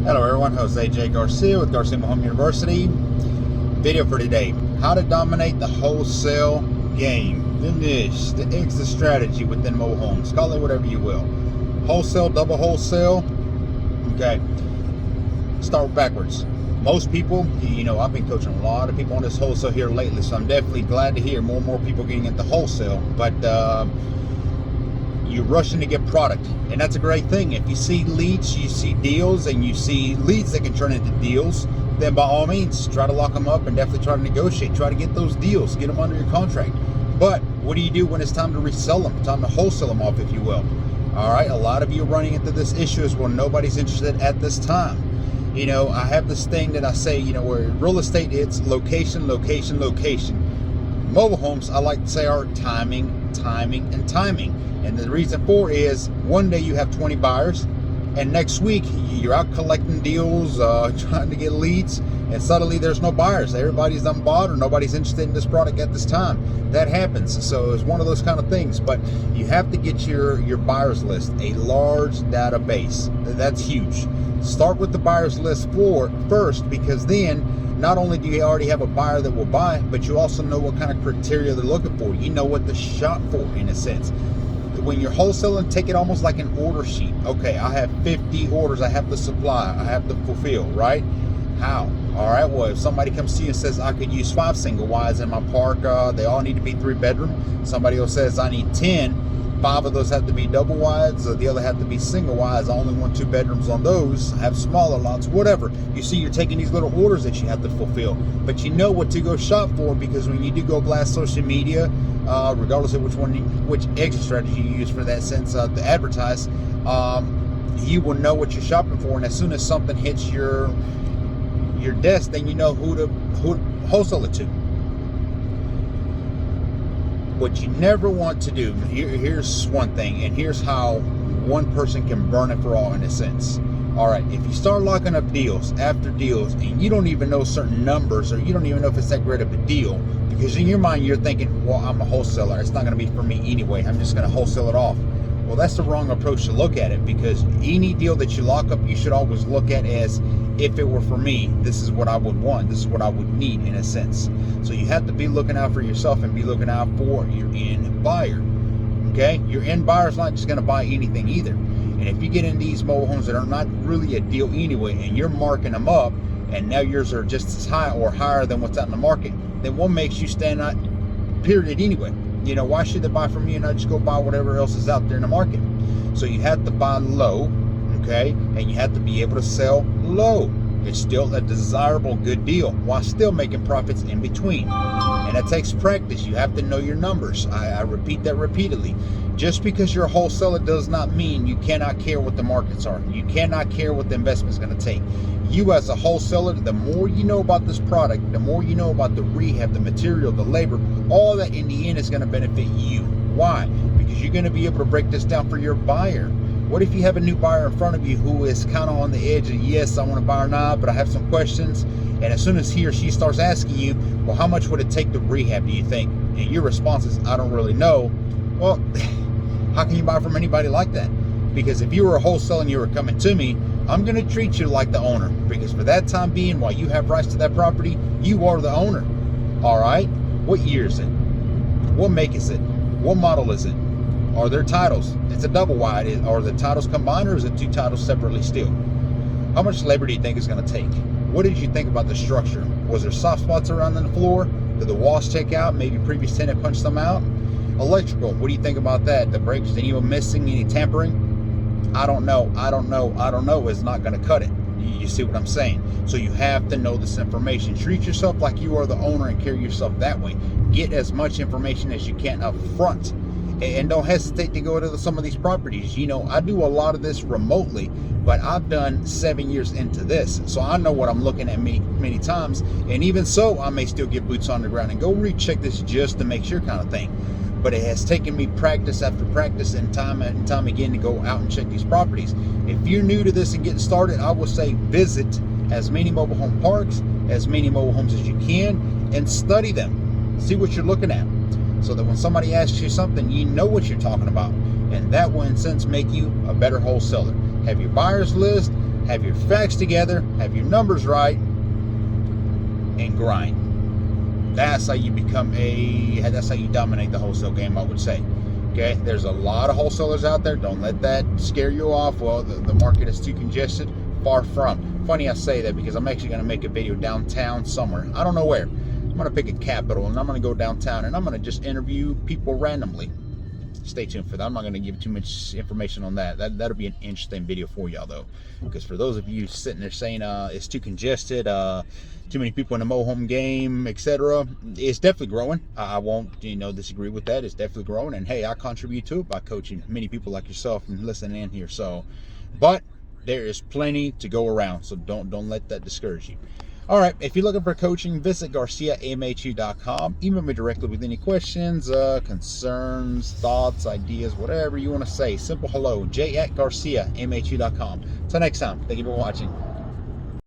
Hello everyone, Jose J. Garcia with Garcia Home University. Video for today: how to dominate the wholesale game, the niche, the exit strategy within mobile homes. Call it whatever you will. Wholesale, double wholesale. Okay, start backwards. Most people, I've been coaching a lot of people on this wholesale here lately, so I'm definitely glad to hear more and more people getting into wholesale. But you're rushing to get product, and that's a great thing. If you see leads, you see deals, and you see leads that can turn into deals, then by all means try to lock them up and definitely try to negotiate, try to get those deals, get them under your contract. But what do you do when it's time to resell them, time to wholesale them off, if you will? All right, a lot of you are running into this issue is when nobody's interested at this time. I have this thing that I say, where real estate, it's location, location, location. Mobile homes, I like to say, are timing, timing, and timing. And the reason for is one day you have 20 buyers, and next week you're out collecting deals, trying to get leads, and suddenly there's no buyers. Everybody's done bought, or nobody's interested in this product at this time. That happens. So it's one of those kind of things. But you have to get your buyers list, a large database. That's huge. Start with the buyers list first, because then not only do you already have a buyer that will buy, but you also know what kind of criteria they're looking for. You know what to shop for, in a sense. When you're wholesaling, take it almost like an order sheet. Okay, I have 50 orders I have to supply, I have to fulfill, right? How? All right, well, if somebody comes to you and says, I could use 5 single wides in my park, they all need to be 3-bedroom. Somebody else says, I need 10. 5 of those have to be double wides, the other have to be single wides. I only want 2 bedrooms on those. I have smaller lots, whatever. You see, you're taking these little orders that you have to fulfill, but you know what to go shop for, because when you do go blast social media, regardless of which exit strategy you use for that sense to advertise, you will know what you're shopping for, and as soon as something hits your desk, then you know who to wholesale it to. What you never want to do, here's one thing, and here's how one person can burn it for all, in a sense. All right, if you start locking up deals after deals, and you don't even know certain numbers, or you don't even know if it's that great of a deal, because in your mind you're thinking, well, I'm a wholesaler, it's not going to be for me anyway, I'm just going to wholesale it off. Well, that's the wrong approach to look at it, because any deal that you lock up, you should always look at as, if it were for me, this is what I would want, this is what I would need, in a sense. So you have to be looking out for yourself and be looking out for your end buyer. Okay, your end buyer's not just going to buy anything either. And if you get in these mobile homes that are not really a deal anyway, and you're marking them up, and now yours are just as high or higher than what's out in the market, then what makes you stand out, period, anyway? Why should they buy from you and not just go buy whatever else is out there in the market? So you have to buy low, okay, and you have to be able to sell low. It's still a desirable good deal while still making profits in between. And it takes practice. You have to know your numbers. I repeat that repeatedly. Just because you're a wholesaler does not mean you cannot care what the markets are. You cannot care what the investment is going to take. You as a wholesaler, the more you know about this product, the more you know about the rehab, the material, the labor, all that in the end is going to benefit you. Why? Because you're going to be able to break this down for your buyer. What if you have a new buyer in front of you who is kind of on the edge of, yes, I want to buy or not, but I have some questions. And as soon as he or she starts asking you, well, how much would it take to rehab, do you think? And your response is, I don't really know. Well, how can you buy from anybody like that? Because if you were a wholesaler and you were coming to me, I'm going to treat you like the owner. Because for that time being, while you have rights to that property, you are the owner. All right? What year is it? What make is it? What model is it? Are there titles? It's a double wide. Are the titles combined, or is it 2 titles separately still? How much labor do you think it's going to take? What did you think about the structure? Was there soft spots around the floor? Did the walls check out? Maybe previous tenant punched them out? Electrical, what do you think about that? The breaks, any of them missing, any tampering? I don't know is not going to cut it. You see what I'm saying? So you have to know this information. Treat yourself like you are the owner and carry yourself that way. Get as much information as you can up front. And don't hesitate to go to some of these properties. I do a lot of this remotely, but I've done 7 years into this. So I know what I'm looking at many times. And even so, I may still get boots on the ground and go recheck this just to make sure, kind of thing. But it has taken me practice after practice and time again to go out and check these properties. If you're new to this and getting started, I will say visit as many mobile home parks, as many mobile homes as you can, and study them. See what you're looking at, so that when somebody asks you something, you know what you're talking about. And that will, in a sense, make you a better wholesaler. Have your buyers list, have your facts together, have your numbers right, and grind. That's how you that's how you dominate the wholesale game, I would say. Okay, there's a lot of wholesalers out there. Don't let that scare you off. Well, the market is too congested. Far from. Funny I say that because I'm actually going to make a video downtown somewhere. I don't know where. I'm going to pick a capital and I'm going to go downtown and I'm going to just interview people randomly. Stay tuned for that. I'm not going to give too much information on that. That'll be an interesting video for y'all though, because for those of you sitting there saying it's too congested, too many people in the mohome game, etc., it's definitely growing. I won't disagree with that. It's definitely growing, and hey, I contribute to it by coaching many people like yourself and listening in here. So, but there is plenty to go around, so don't let that discourage you. All right, if you're looking for coaching, visit GarciaMHU.com. Email me directly with any questions, concerns, thoughts, ideas, whatever you want to say. Simple hello, J@GarciaMHU.com. Till next time, thank you for watching.